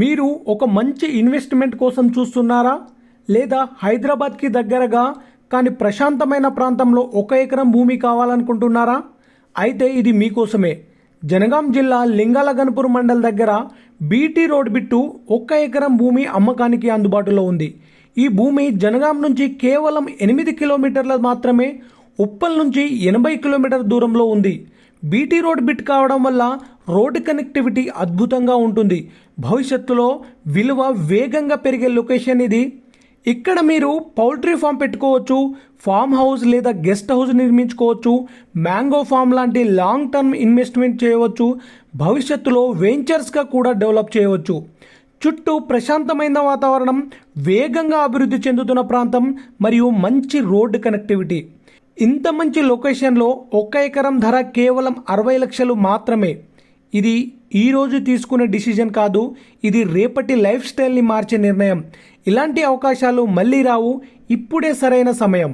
మీరు ఒక మంచి ఇన్వెస్ట్మెంట్ కోసం చూస్తున్నారా? లేదా హైదరాబాద్కి దగ్గరగా కానీ ప్రశాంతమైన ప్రాంతంలో 1 ఎకరం భూమి కావాలనుకుంటున్నారా? అయితే ఇది మీకోసమే. జనగాం జిల్లా లింగాలగన్పూర్ మండల్ దగ్గర బీటీ రోడ్ బిట్టు 1 ఎకరం భూమి అమ్మకానికి అందుబాటులో ఉంది. ఈ భూమి జనగాం నుంచి కేవలం 8 కిలోమీటర్ల మాత్రమే, ఉప్పల్ నుంచి 80 కిలోమీటర్ దూరంలో ఉంది. బీటీ రోడ్ బిట్ కావడం వల్ల రోడ్డు కనెక్టివిటీ అద్భుతంగా ఉంటుంది. భవిష్యత్తులో విలువ వేగంగా పెరిగే లొకేషన్ ఇది. ఇక్కడ మీరు పౌల్ట్రీ ఫామ్ పెట్టుకోవచ్చు, ఫామ్ హౌస్ లేదా గెస్ట్ హౌస్ నిర్మించుకోవచ్చు, మ్యాంగో ఫామ్ లాంటి లాంగ్ టర్మ్ ఇన్వెస్ట్మెంట్ చేయవచ్చు. భవిష్యత్తులో వెంచర్స్గా కూడా డెవలప్ చేయవచ్చు. చుట్టూ ప్రశాంతమైన వాతావరణం, వేగంగా అభివృద్ధి చెందుతున్న ప్రాంతం మరియు మంచి రోడ్డు కనెక్టివిటీ. ఇంత మంచి లొకేషన్లో 1 ఎకరం ధర కేవలం 60 లక్షలు మాత్రమే. ఇది ఈరోజు తీసుకునే డిసిజన్ కాదు, ఇది రేపటి లైఫ్ స్టైల్ని మార్చే నిర్ణయం. ఇలాంటి అవకాశాలు మళ్ళీ రావు. ఇప్పుడే సరైన సమయం.